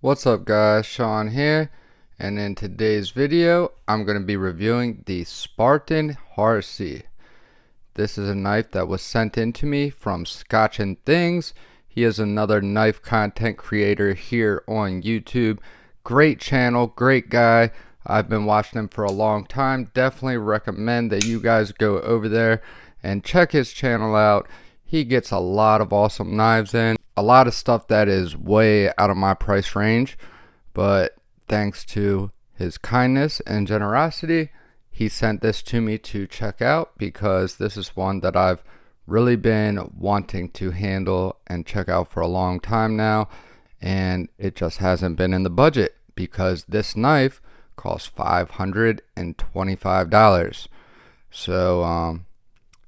What's up guys, Sean here, and in today's video I'm going to be reviewing the Spartan Harsey. This is a knife that was sent in to me from Scotch and Things. He is another knife content creator here on YouTube. Great channel, great guy. I've been watching him for a long time. Definitely recommend that you guys go over there and check his channel out. He gets a lot of awesome knives in. A lot of stuff that is way out of my price range, but thanks to his kindness and generosity, he sent this to me to check out because this is one that I've really been wanting to handle and check out for a long time now, and it just hasn't been in the budget because this knife costs $525. So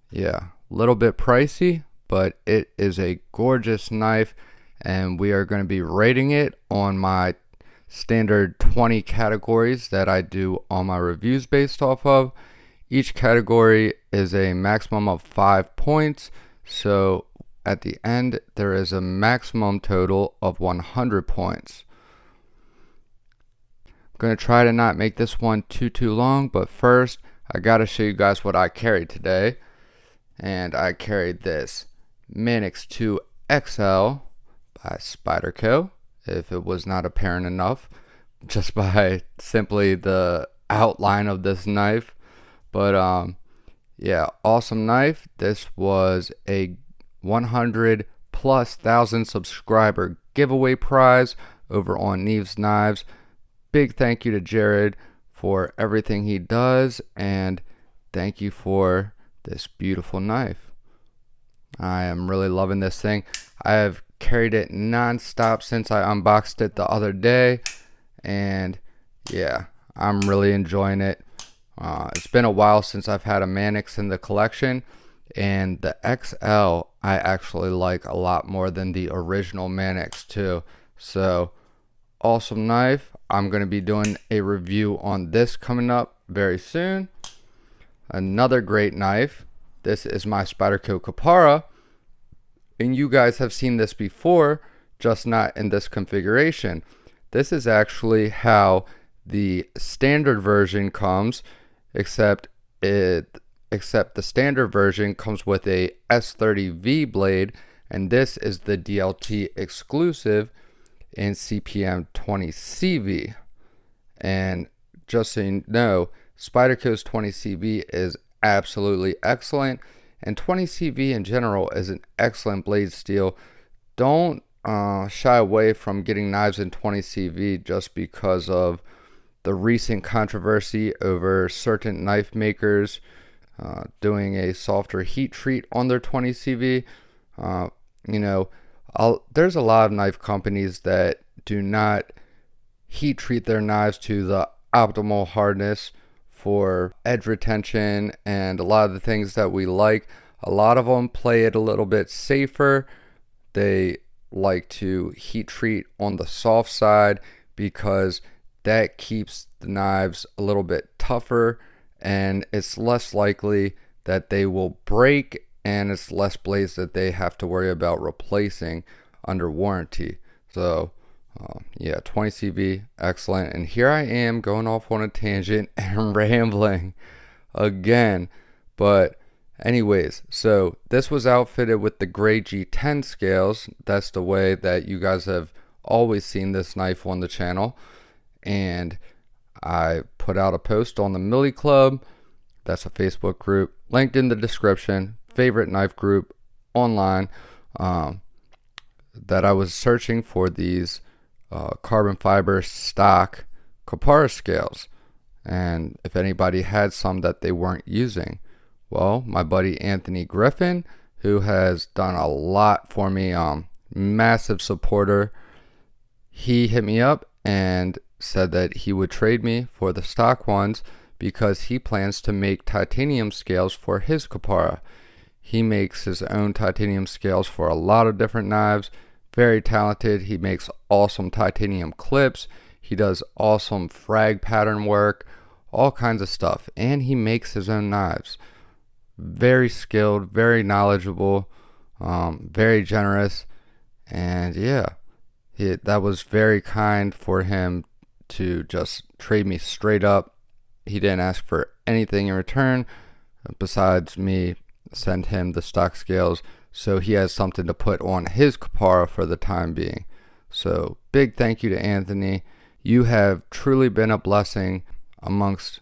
yeah, a little bit pricey, but it is a gorgeous knife, and we are going to be rating it on my standard 20 categories that I do all my reviews based off of. Each category is a maximum of 5 points, so at the end there is a maximum total of 100 points. I'm going to try to not make this one too long, but first I got to show you guys what I carried today. And I carried this Manix 2 XL by SPYDERCO, if it was not apparent enough just by simply the outline of this knife. But yeah, awesome knife. This was a 100,000+ subscriber giveaway prize over on Neve's Knives. Big thank you to Jared for everything he does, and thank you for this beautiful knife. I am really loving this thing. I have carried it non-stop since I unboxed it the other day, and yeah, I'm really enjoying it. It's been a while since I've had a Manix in the collection, and the XL I actually like a lot more than the original Manix too. So awesome knife. I'm going to be doing a review on this coming up very soon. Another great knife. This is my Spyderco Kapara, and you guys have seen this before, just not in this configuration. This is actually how the standard version comes, except the standard version comes with a S30V blade, and this is the DLT exclusive in CPM 20CV. And just so you know, Spyderco's 20CV is absolutely excellent, and 20CV in general is an excellent blade steel. Don't shy away from getting knives in 20CV just because of the recent controversy over certain knife makers doing a softer heat treat on their 20CV. You know, there's a lot of knife companies that do not heat treat their knives to the optimal hardness for edge retention and a lot of the things that we like. A lot of them play it a little bit safer. They like to heat treat on the soft side because that keeps the knives a little bit tougher, and it's less likely that they will break, and it's less blades that they have to worry about replacing under warranty. So yeah, 20CV, excellent. And here I am going off on a tangent and rambling again. But anyways, so this was outfitted with the gray G10 scales. That's the way that you guys have always seen this knife on the channel. And I put out a post on the MILLIE Club. That's a Facebook group linked in the description. Favorite knife group online. That I was searching for these carbon fiber stock Kapara scales, and if anybody had some that they weren't using. Well, my buddy Anthony Griffin, who has done a lot for me, massive supporter, he hit me up and said that he would trade me for the stock ones because he plans to make titanium scales for his Kapara. He makes his own titanium scales for a lot of different knives. Very talented. He makes awesome titanium clips. He does awesome frag pattern work, all kinds of stuff. And he makes his own knives. Very skilled, very knowledgeable, very generous. And yeah, That was very kind for him to just trade me straight up. He didn't ask for anything in return besides me send him the stock scales, so he has something to put on his kapara for the time being. So big thank you to Anthony. You have truly been a blessing amongst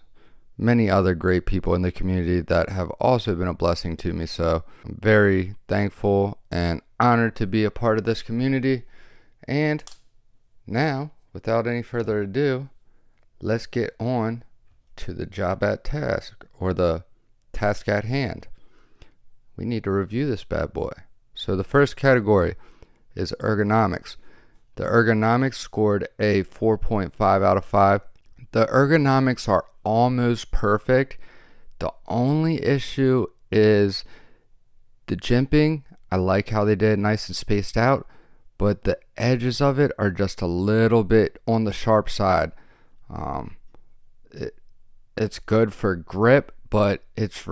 many other great people in the community that have also been a blessing to me. So I'm very thankful and honored to be a part of this community. And now, without any further ado, let's get on to the job at task, or the task at hand. We need to review this bad boy. So the first category is ergonomics. The ergonomics scored a 4.5 out of 5. The ergonomics are almost perfect. The only issue is the jimping. I like how they did it nice and spaced out, but the edges of it are just a little bit on the sharp side. It's good for grip, but it's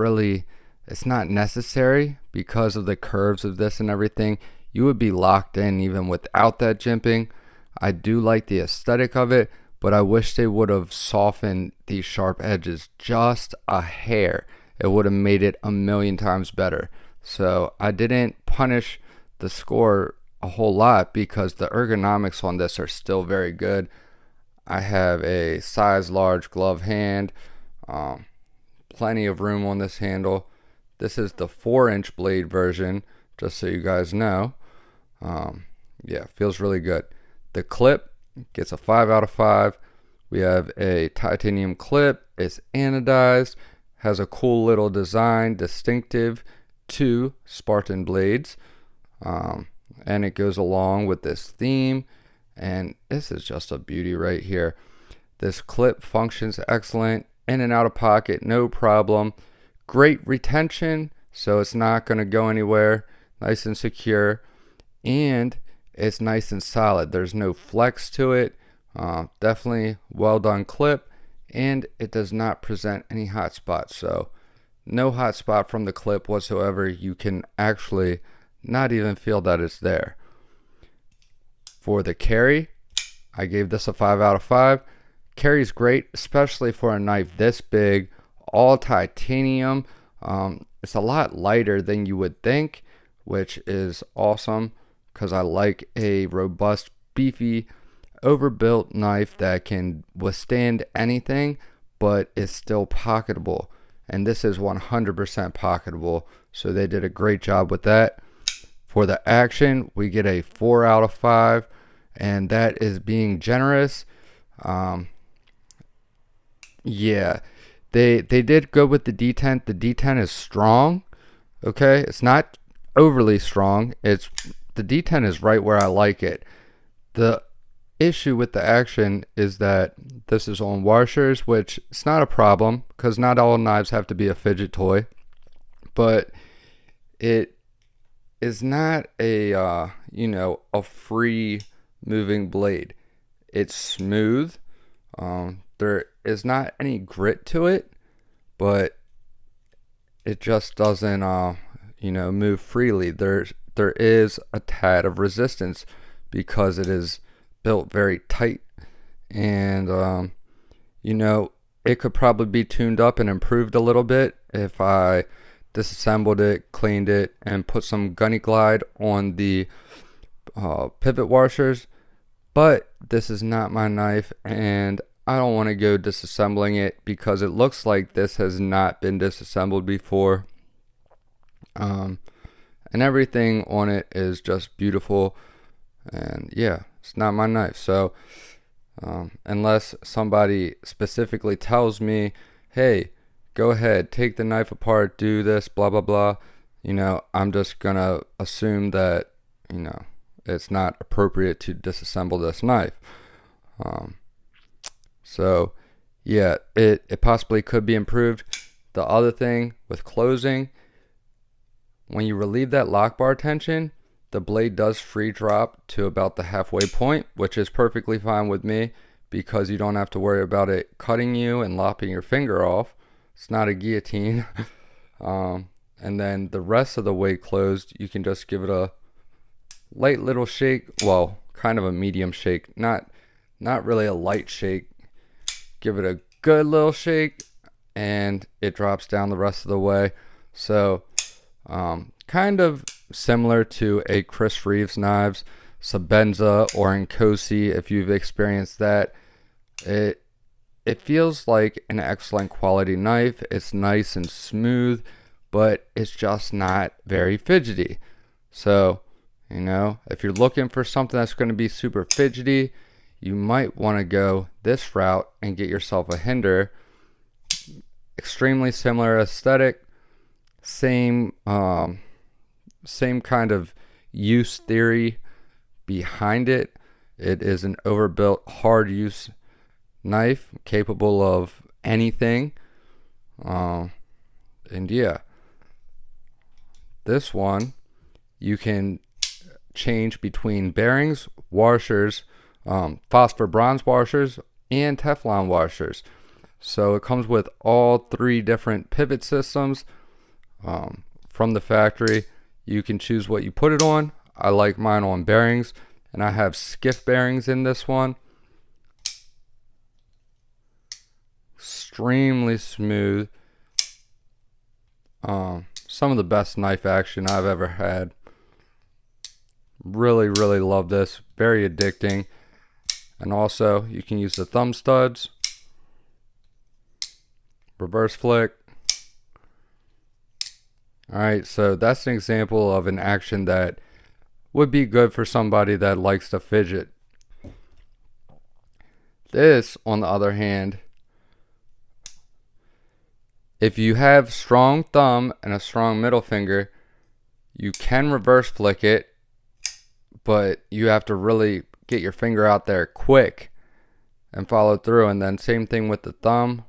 not necessary because of the curves of this and everything. You would be locked in even without that jimping. I do like the aesthetic of it, but I wish they would have softened these sharp edges just a hair. It would have made it a million times better. So I didn't punish the score a whole lot because the ergonomics on this are still very good. I have a size large glove hand, plenty of room on this handle. This is the 4-inch blade version, just so you guys know. Yeah, feels really good. The clip gets a 5 out of 5. We have a titanium clip. It's anodized, has a cool little design distinctive to Spartan blades, and it goes along with this theme, and this is just a beauty right here. This clip functions excellent, in and out of pocket, no problem. Great retention, so it's not going to go anywhere. Nice and secure, and it's nice and solid. There's no flex to it. Definitely well done clip, and it does not present any hot spots. So no hot spot from the clip whatsoever. You can actually not even feel that it's there. For the carry, I gave this a 5 out of 5. Carry's great, especially for a knife this big, all titanium. It's a lot lighter than you would think, which is awesome because I like a robust, beefy, overbuilt knife that can withstand anything but is still pocketable, and this is 100% pocketable, so they did a great job with that. For the action, we get a 4 out of 5, and that is being generous. Yeah, they did go with the D10. The D10 is strong. Okay, it's not overly strong. The D10 is right where I like it. The issue with the action is that this is on washers, which it's not a problem because not all knives have to be a fidget toy, but it is not a a free moving blade. It's smooth. There is not any grit to it, but it just doesn't move freely. There is a tad of resistance because it is built very tight, and it could probably be tuned up and improved a little bit if I disassembled it, cleaned it, and put some Gunny Glide on the pivot washers. But this is not my knife, and I don't want to go disassembling it because it looks like this has not been disassembled before, and everything on it is just beautiful. And yeah, it's not my knife. So unless somebody specifically tells me, hey, go ahead, take the knife apart, do this, blah blah blah, I'm just gonna assume that it's not appropriate to disassemble this knife. So yeah, it possibly could be improved. The other thing with closing, when you relieve that lock bar tension, the blade does free drop to about the halfway point, which is perfectly fine with me because you don't have to worry about it cutting you and lopping your finger off. It's not a guillotine. And then the rest of the way closed, you can just give it a light little shake. Well, kind of a medium shake, not really a light shake. Give it a good little shake and it drops down the rest of the way. So kind of similar to a Chris Reeves knives, Sabenza or Nkosi. If you've experienced that, it feels like an excellent quality knife. It's nice and smooth, but it's just not very fidgety. So, you know, if you're looking for something that's going to be super fidgety, you might want to go this route and get yourself a Hinder. Extremely similar aesthetic, same kind of use theory behind it. It is an overbuilt, hard use knife capable of anything. And yeah, this one you can change between bearings, washers, phosphor bronze washers, and Teflon washers. So it comes with all 3 different pivot systems from the factory. You can choose what you put it on. I like mine on bearings, and I have skiff bearings in this one. Extremely smooth. Some of the best knife action I've ever had. Really love this. Very addicting. And also you can use the thumb studs, reverse flick. Alright, so that's an example of an action that would be good for somebody that likes to fidget. This, on the other hand, if you have strong thumb and a strong middle finger, you can reverse flick it, but you have to really get your finger out there quick and follow through. And then same thing with the thumb.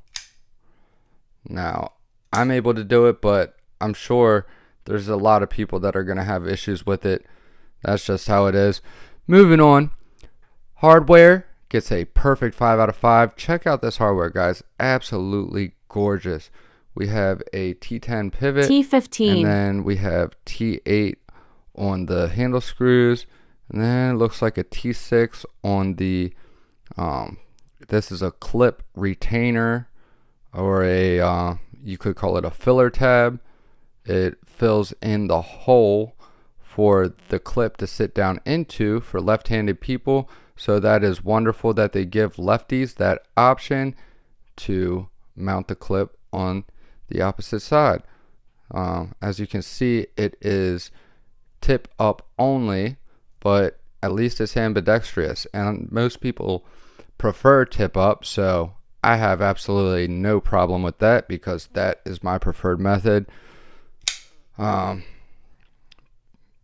Now, I'm able to do it, but I'm sure there's a lot of people that are going to have issues with it. That's just how it is. Moving on. Hardware gets a perfect 5 out of 5. Check out this hardware, guys. Absolutely gorgeous. We have a T10 pivot, T15, and then we have T8 on the handle screws, and then it looks like a T6 on the this is a clip retainer, or a you could call it a filler tab. It fills in the hole for the clip to sit down into for left-handed people. So that is wonderful that they give lefties that option to mount the clip on the opposite side. As you can see, it is tip up only, but at least it's ambidextrous, and most people prefer tip up, so I have absolutely no problem with that because that is my preferred method.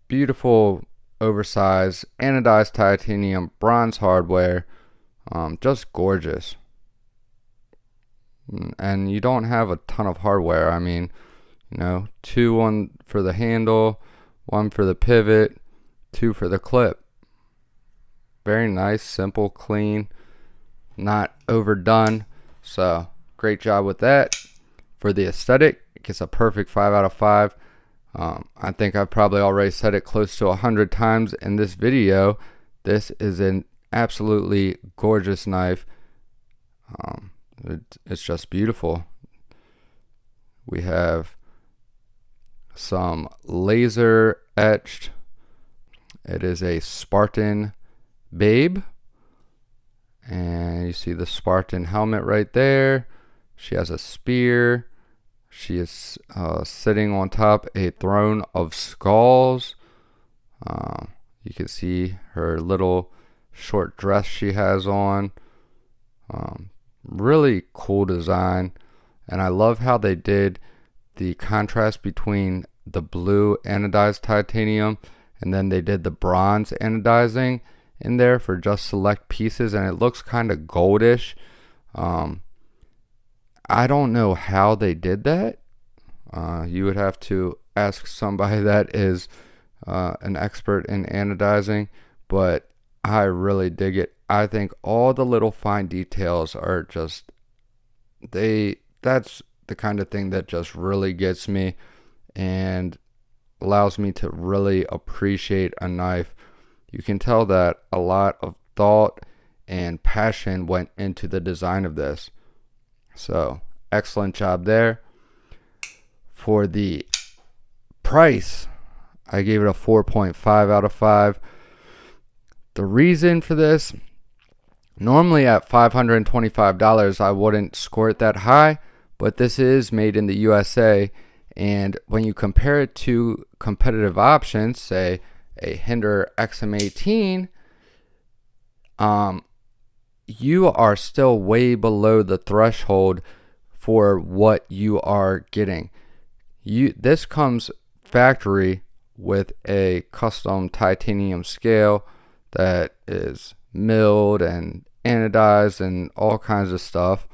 Beautiful oversized anodized titanium bronze hardware, just gorgeous. And you don't have a ton of hardware. I mean, you know, 2 for the handle, 1 for the pivot, 2 for the clip. Very nice, simple, clean, not overdone. So great job with that. For the aesthetic, it gets a perfect 5 out of 5. I think I've probably already said it close to 100 times in this video. This is an absolutely gorgeous knife. It's just beautiful. We have some laser etched. It is a Spartan Babe, and you see the Spartan helmet right there. She has a spear. She is sitting on top a throne of skulls. You can see her little short dress she has on. Really cool design, and I love how they did the contrast between the blue anodized titanium and then they did the bronze anodizing in there for just select pieces, and it looks kind of goldish. I don't know how they did that. You would have to ask somebody that is an expert in anodizing, but I really dig it. I think all the little fine details are just, that's the kind of thing that just really gets me and allows me to really appreciate a knife. You can tell that a lot of thought and passion went into the design of this. So excellent job there. For the price, I gave it a 4.5 out of 5. The reason for this, normally at $525 I wouldn't score it that high, but this is made in the USA, and when you compare it to competitive options, say a Hinder XM18, you are still way below the threshold for what you are getting. This comes factory with a custom titanium scale that is milled and anodized and all kinds of stuff.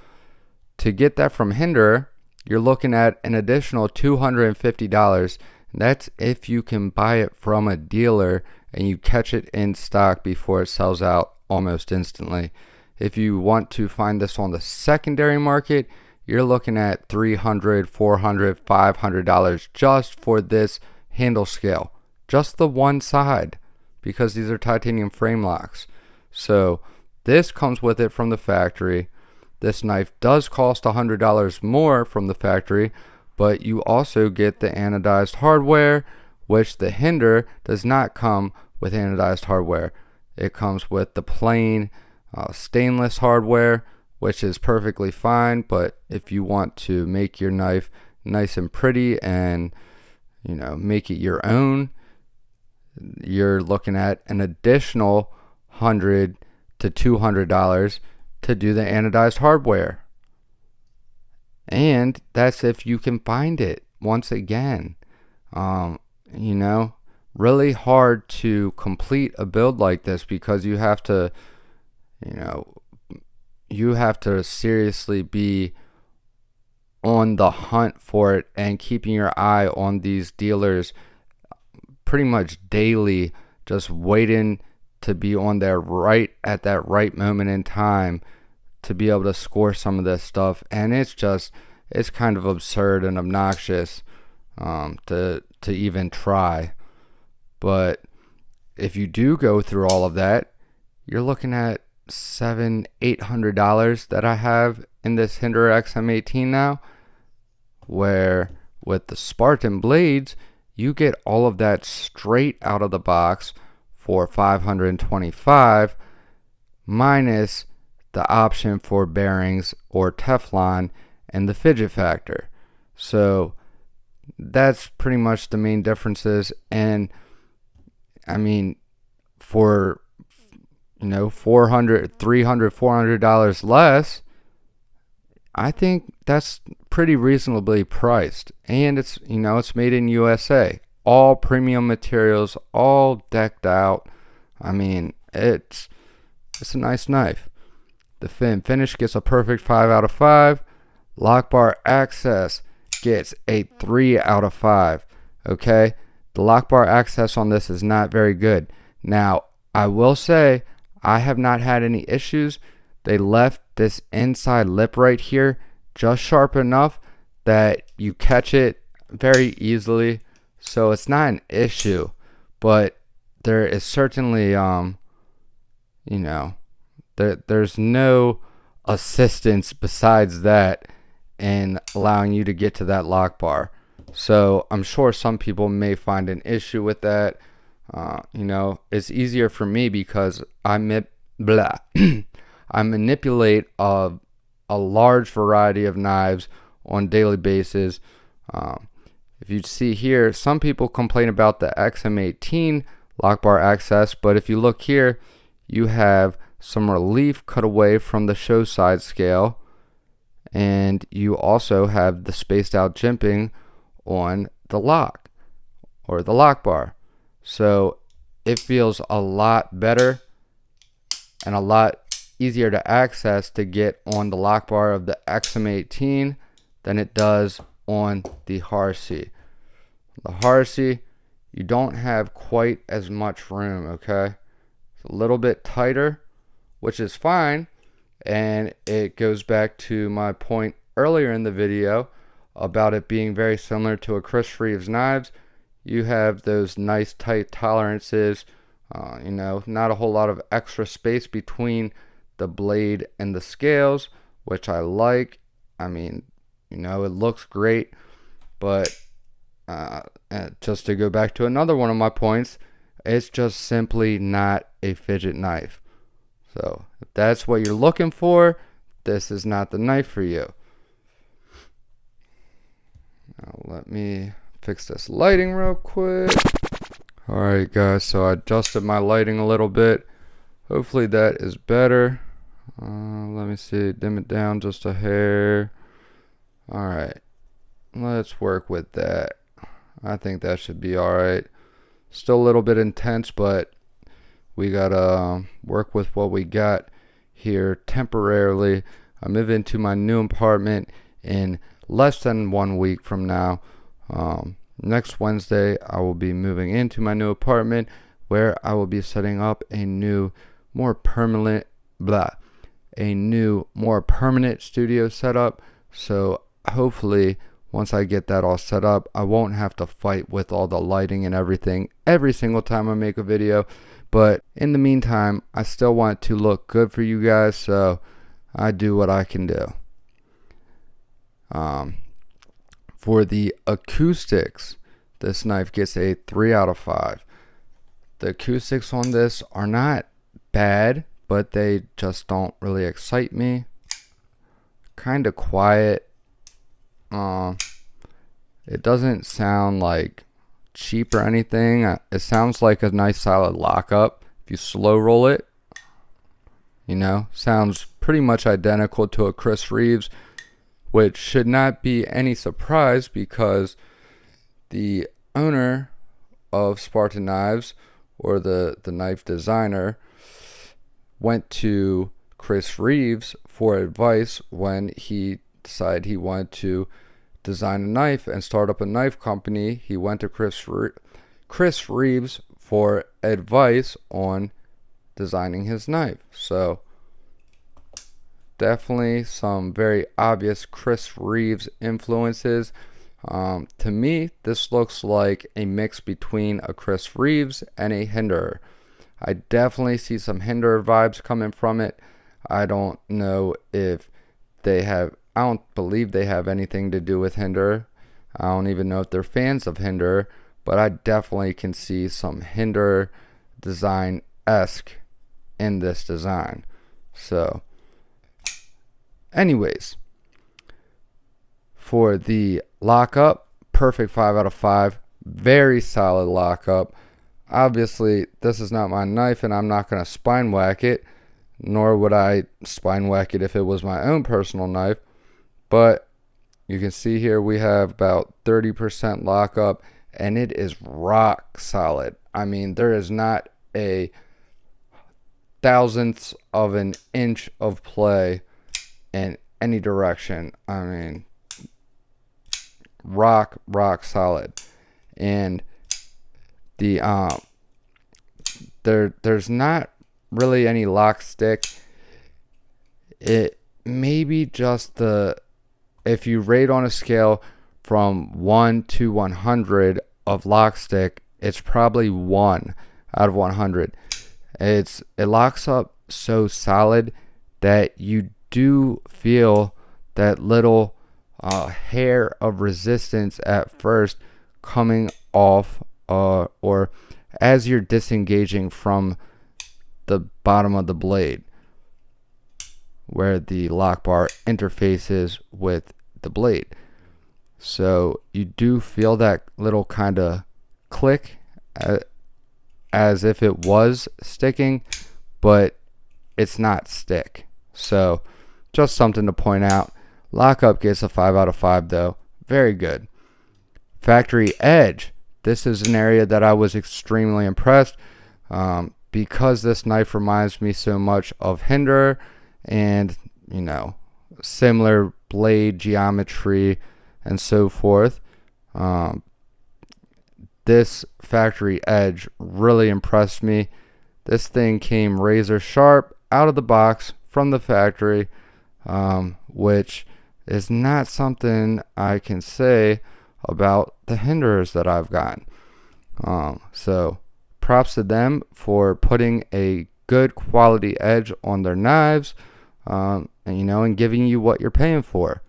To get that from Hinder, you're looking at an additional $250. That's if you can buy it from a dealer and you catch it in stock before it sells out almost instantly. If you want to find this on the secondary market, you're looking at $300, $400, $500 just for this handle scale. Just the one side, because these are titanium frame locks. So this comes with it from the factory. This knife does cost $100 more from the factory, but you also get the anodized hardware, which the Hinder does not come with anodized hardware. It comes with the plain stainless hardware, which is perfectly fine, but if you want to make your knife nice and pretty and, you know, make it your own, you're looking at an additional $100 to $200 to do the anodized hardware. And that's if you can find it. Once again, you know, really hard to complete a build like this because you have to, you know, you have to seriously be on the hunt for it and keeping your eye on these dealers pretty much daily, just waiting to be on there right at that right moment in time to be able to score some of this stuff. And it's kind of absurd and obnoxious to even try. But if you do go through all of that, you're looking at $700-800 that I have in this Hinder XM18 now, where with the Spartan blades you get all of that straight out of the box for $525 minus the option for bearings or Teflon and the fidget factor. So that's pretty much the main differences. And I mean, for, you know, $400, $300, $400 less, I think that's pretty reasonably priced. And it's, you know, it's made in USA, all premium materials, all decked out. I mean, it's a nice knife. The finish gets a perfect 5 out of 5. Lock bar access gets a 3 out of 5. Okay, the lock bar access on this is not very good. Now, I will say I have not had any issues. They left this inside lip right here just sharp enough that you catch it very easily, so it's not an issue. But there is certainly you know, there's no assistance besides that in allowing you to get to that lock bar. So I'm sure some people may find an issue with that. You know, it's easier for me because I manipulate a large variety of knives on a daily basis. If you see here, some people complain about the XM18 lock bar access, but if you look here, you have some relief cut away from the show side scale, and you also have the spaced out jimping on the lock or the lock bar. So it feels a lot better and a lot easier to access to get on the lock bar of the XM18 than it does on the Harsey. The Harsey, you don't have quite as much room, okay? It's a little bit tighter, which is fine, and it goes back to my point earlier in the video about it being very similar to a Chris Reeves knives. You have those nice tight tolerances You know, not a whole lot of extra space between the blade and the scales, which I like. I mean, you know, it looks great, but just to go back to another one of my points, it's just simply not a fidget knife. So if that's what you're looking for, this is not the knife for you. Now let me fix this lighting real quick. Alright guys, so I adjusted my lighting a little bit. Hopefully that is better. Let me see, dim it down just a hair. Alright, let's work with that. I think that should be alright. Still a little bit intense, but we gotta work with what we got here temporarily. I move into my new apartment in less than 1 week from now. Next Wednesday, I will be moving into my new apartment where I will be setting up a new, more permanent studio setup. So hopefully, once I get that all set up, I won't have to fight with all the lighting and everything every single time I make a video. But in the meantime, I still want to look good for you guys, so I do what I can do. For the acoustics, this knife gets a 3 out of 5. The acoustics on this are not bad, but they just don't really excite me. Kind of quiet. It doesn't sound like cheap or anything. It sounds like a nice solid lockup. If you slow roll it, you know, sounds pretty much identical to a Chris Reeves, which should not be any surprise because the owner of Spartan Knives, or the knife designer, went to Chris Reeves for advice when he decided he wanted to design a knife and start up a knife company. He went to Chris Reeves for advice on designing his knife. So definitely some very obvious Chris Reeves influences. To me, this looks like a mix between a Chris Reeves and a Hinderer. I definitely see some Hinderer vibes coming from it. I don't know if they have, I don't believe they have anything to do with Hinderer. I don't even know if they're fans of Hinderer, but I definitely can see some Hinderer design-esque in this design. So anyways, for the lockup, perfect 5 out of 5. Very solid lockup. Obviously, this is not my knife, and I'm not going to spine whack it, nor would I spine whack it if it was my own personal knife. But you can see here we have about 30% lockup, and it is rock solid. I mean, there is not a thousandth of an inch of play in any direction. I mean, rock solid. And the there's not really any lock stick. It maybe just if you rate on a scale from 1 to 100 of lock stick, it's probably 1 out of 100. It locks up so solid that you do feel that little hair of resistance at first coming off, or as you're disengaging from the bottom of the blade where the lock bar interfaces with the blade. So you do feel that little kind of click as if it was sticking, but it's not stick. So just something to point out. Lockup gets a 5 out of 5 though. Very good. Factory edge. This is an area that I was extremely impressed because this knife reminds me so much of Hinderer and, you know, similar blade geometry and so forth. This factory edge really impressed me. This thing came razor sharp out of the box from the factory, which is not something I can say about the Hinderers that I've gotten. So props to them for putting a good quality edge on their knives, and giving you what you're paying for.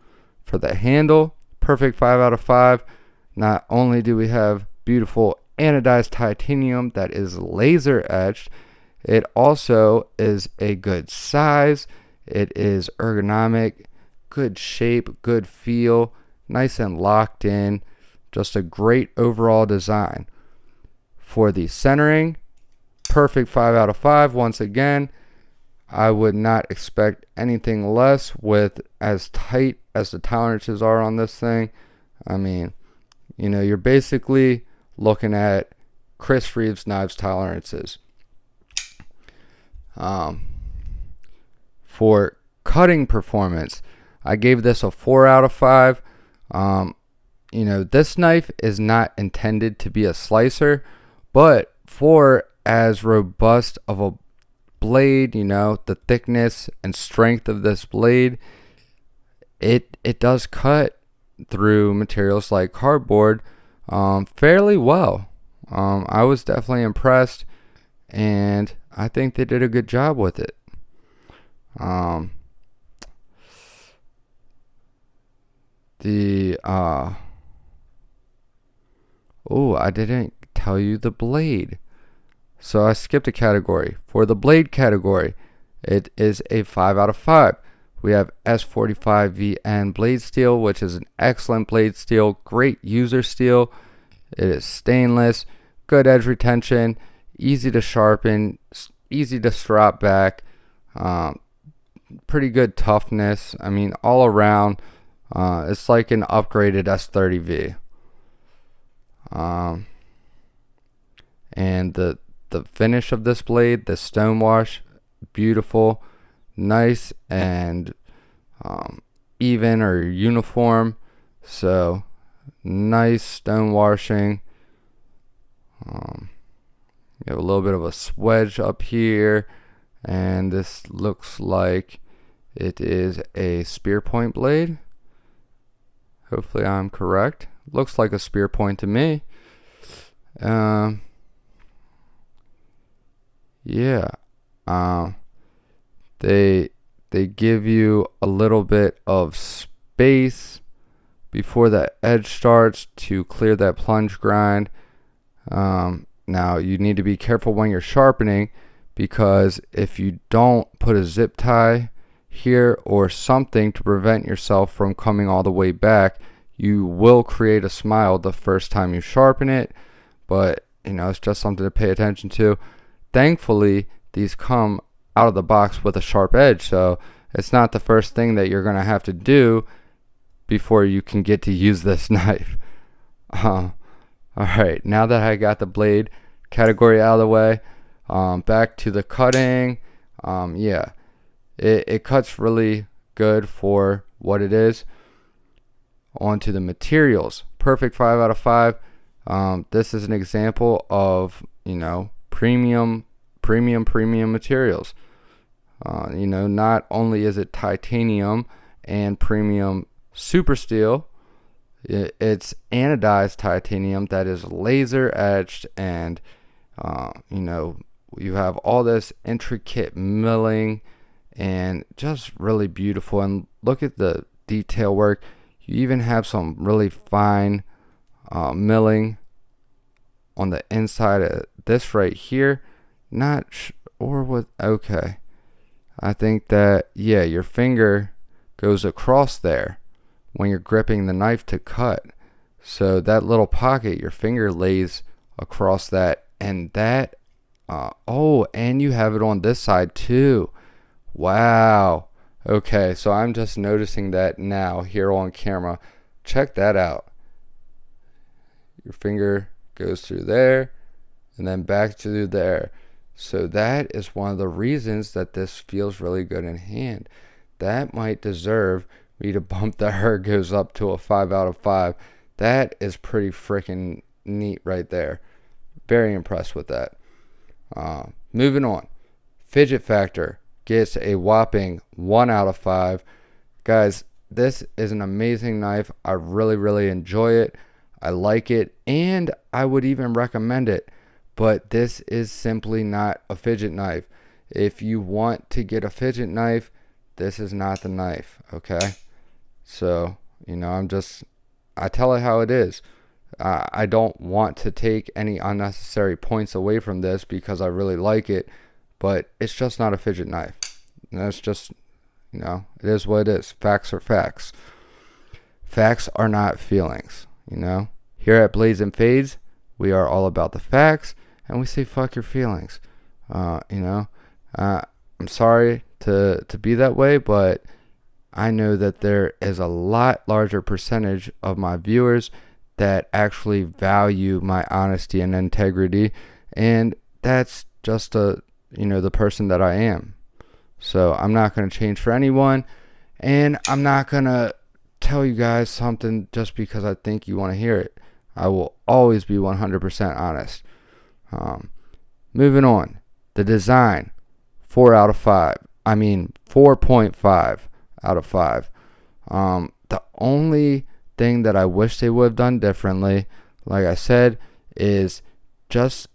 For the handle, perfect 5 out of 5. Not only do we have beautiful anodized titanium that is laser etched, it also is a good size. It is ergonomic, good shape, good feel, nice and locked in. Just a great overall design. For the centering, perfect 5 out of 5. Once again, I would not expect anything less with as tight as the tolerances are on this thing. I mean, you're basically looking at Chris Reeves knives tolerances. For cutting performance, I gave this a 4 out of 5. This knife is not intended to be a slicer, but for as robust of a blade, the thickness and strength of this blade, it does cut through materials like cardboard fairly well. I was definitely impressed, and I think they did a good job with it. I didn't tell you the blade, so I skipped a category. For the blade category, it is a 5 out of 5. We have S45VN blade steel, which is an excellent blade steel, great user steel. It is stainless, good edge retention, easy to sharpen, easy to strap back, pretty good toughness. I mean, all around, it's like an upgraded S30V. And the finish of this blade, the stonewash, beautiful, nice and even or uniform. So nice stone washing. You have a little bit of a swedge up here, and this looks like it is a spear point blade. Hopefully I'm correct. Looks like a spear point to me. They give you a little bit of space before that edge starts to clear that plunge grind. Now you need to be careful when you're sharpening, because if you don't put a zip tie here or something to prevent yourself from coming all the way back, you will create a smile the first time you sharpen it. But it's just something to pay attention to. Thankfully, these come out of the box with a sharp edge, so it's not the first thing that you're going to have to do before you can get to use this knife. Alright, now that I got the blade category out of the way, back to the cutting. It cuts really good for what it is. On to the materials. Perfect 5 out of 5. This is an example of, premium materials. Not only is it titanium and premium super steel, it's anodized titanium that is laser etched, and you have all this intricate milling and just really beautiful. And look at the detail work. You even have some really fine milling on the inside of this right here. Okay. I think that, your finger goes across there when you're gripping the knife to cut. So that little pocket, your finger lays across that, and that, and you have it on this side too. Wow. Okay, so I'm just noticing that now here on camera. Check that out. Your finger goes through there and then back through there. So that is one of the reasons that this feels really good in hand. That might deserve me to bump the ergos up to a 5 out of 5. That is pretty freaking neat right there. Very impressed with that. Moving on. Fidget factor gets a whopping 1 out of 5. Guys, this is an amazing knife. I really, really enjoy it. I like it, and I would even recommend it. but this is simply not a fidget knife. If you want to get a fidget knife, this is not the knife, okay? So, you know, I tell it how it is. I don't want to take any unnecessary points away from this because I really like it, but it's just not a fidget knife. And that's just, you know, it is what it is. Facts are facts. Facts are not feelings, you know? Here at Blades and Fades, we are all about the facts, and we say fuck your feelings. You know, I'm sorry to be that way, but I know that there is a lot larger percentage of my viewers that actually value my honesty and integrity, and that's just the person that I am. So I'm not going to change for anyone, and I'm not going to tell you guys something just because I think you want to hear it. I will always be 100% honest. Moving on, the design, 4 out of 5. I mean 4.5 out of 5. The only thing that I wish they would have done differently, like I said, is just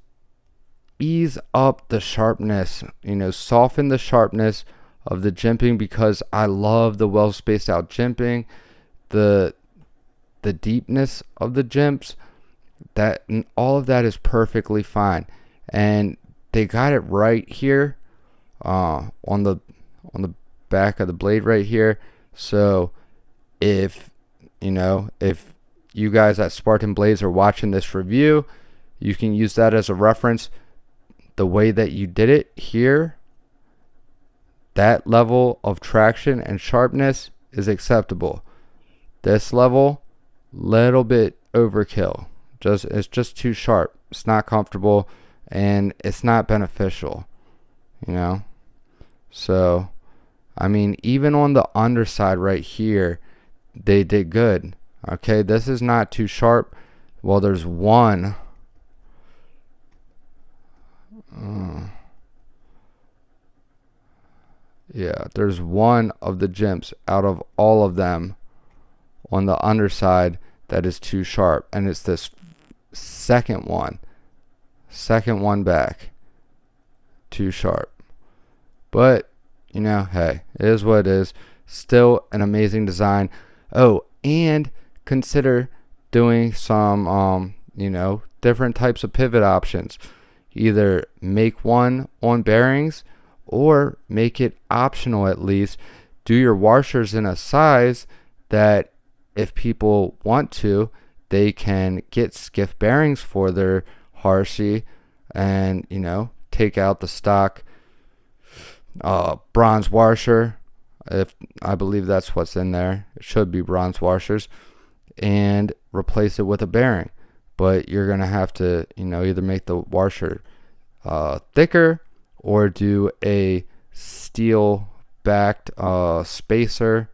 ease up the sharpness, you know, soften the sharpness of the jimping, because I love the well spaced out jimping, the deepness of the jimps, that all of that is perfectly fine, and they got it right here on the back of the blade right here. So if you guys at Spartan Blades are watching this review, you can use that as a reference. The way that you did it here, that level of traction and sharpness is acceptable. This level, little bit overkill. It's just too sharp. It's not comfortable, and it's not beneficial, you know. So I mean, even on the underside right here, they did good. Okay, this is not too sharp. Well, there's one. Yeah, there's one of the jimps out of all of them on the underside that is too sharp, and it's this second one back, too sharp. But you know, hey, it is what it is. Still an amazing design. Oh, and consider doing some different types of pivot options. Either make one on bearings, or make it optional at least. Do your washers in a size that if people want to, they can get skiff bearings for their Harsey, and take out the stock bronze washer, if I believe that's what's in there. It should be bronze washers, and replace it with a bearing. But you're gonna have to either make the washer thicker, or do a steel backed spacer,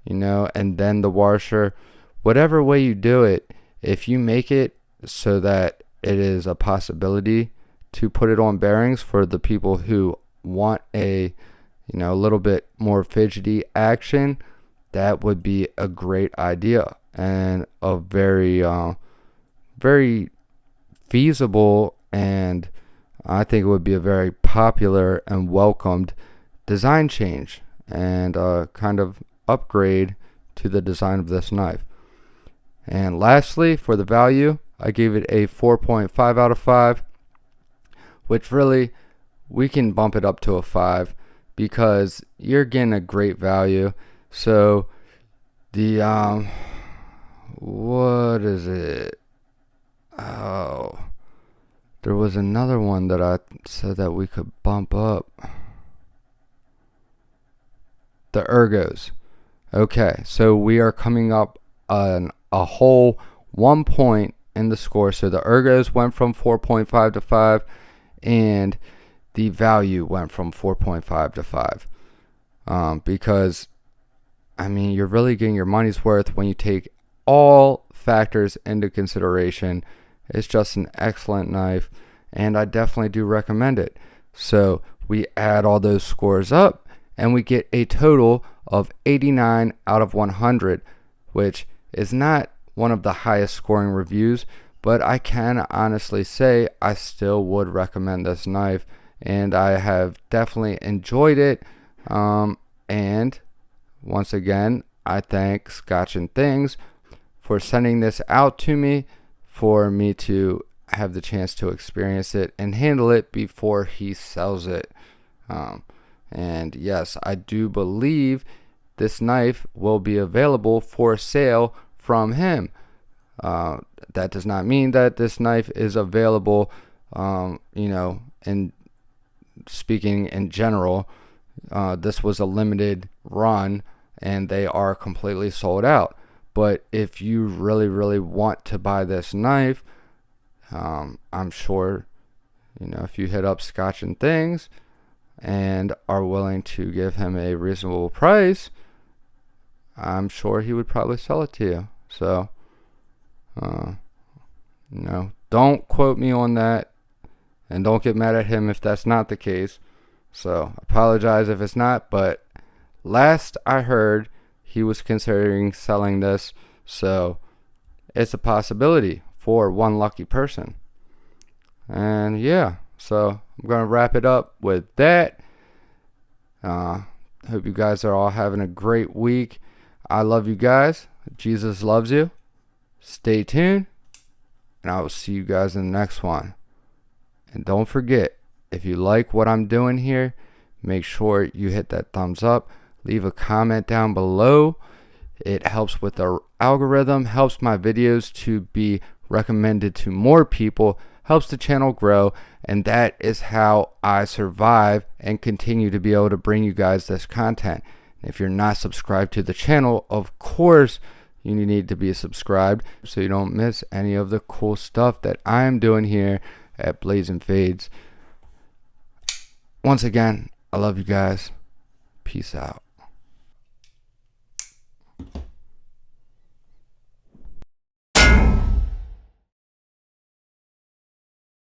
and then the washer. Whatever way you do it, if you make it so that it is a possibility to put it on bearings for the people who want a little bit more fidgety action, that would be a great idea, and a very very feasible, and I think it would be a very popular and welcomed design change, and kind of upgrade to the design of this knife. And lastly, for the value, I gave it a 4.5 out of 5, which really, we can bump it up to a 5 because you're getting a great value. So the what is it? Oh, there was another one that I said that we could bump up. The ergos. Okay, so we are coming up on a whole 1 point in the score. So the ergos went from 4.5 to 5, and the value went from 4.5 to 5. Because, I mean, you're really getting your money's worth when you take all factors into consideration. It's just an excellent knife, and I definitely do recommend it. So we add all those scores up, and we get a total of 89 out of 100, which is not one of the highest scoring reviews, but I can honestly say I still would recommend this knife, and I have definitely enjoyed it. And once again, I thank Scotch and Things for sending this out to me, for me to have the chance to experience it and handle it before he sells it. And yes, I do believe this knife will be available for sale from him. That does not mean that this knife is available, in speaking in general. This was a limited run and they are completely sold out. But if you really want to buy this knife, I'm sure, if you hit up Scotch and Things and are willing to give him a reasonable price, I'm sure he would probably sell it to you. So, don't quote me on that, and don't get mad at him if that's not the case. So, apologize if it's not, but last I heard, he was considering selling this, so it's a possibility for one lucky person. And yeah, so I'm going to wrap it up with that. Hope you guys are all having a great week. I love you guys. Jesus loves you. Stay tuned, and I will see you guys in the next one. And don't forget, if you like what I'm doing here, make sure you hit that thumbs up. Leave a comment down below. It helps with the algorithm, helps my videos to be recommended to more people, helps the channel grow, and that is how I survive and continue to be able to bring you guys this content. If you're not subscribed to the channel, of course you need to be subscribed so you don't miss any of the cool stuff that I'm doing here at Blazing Fades. Once again, I love you guys. Peace out.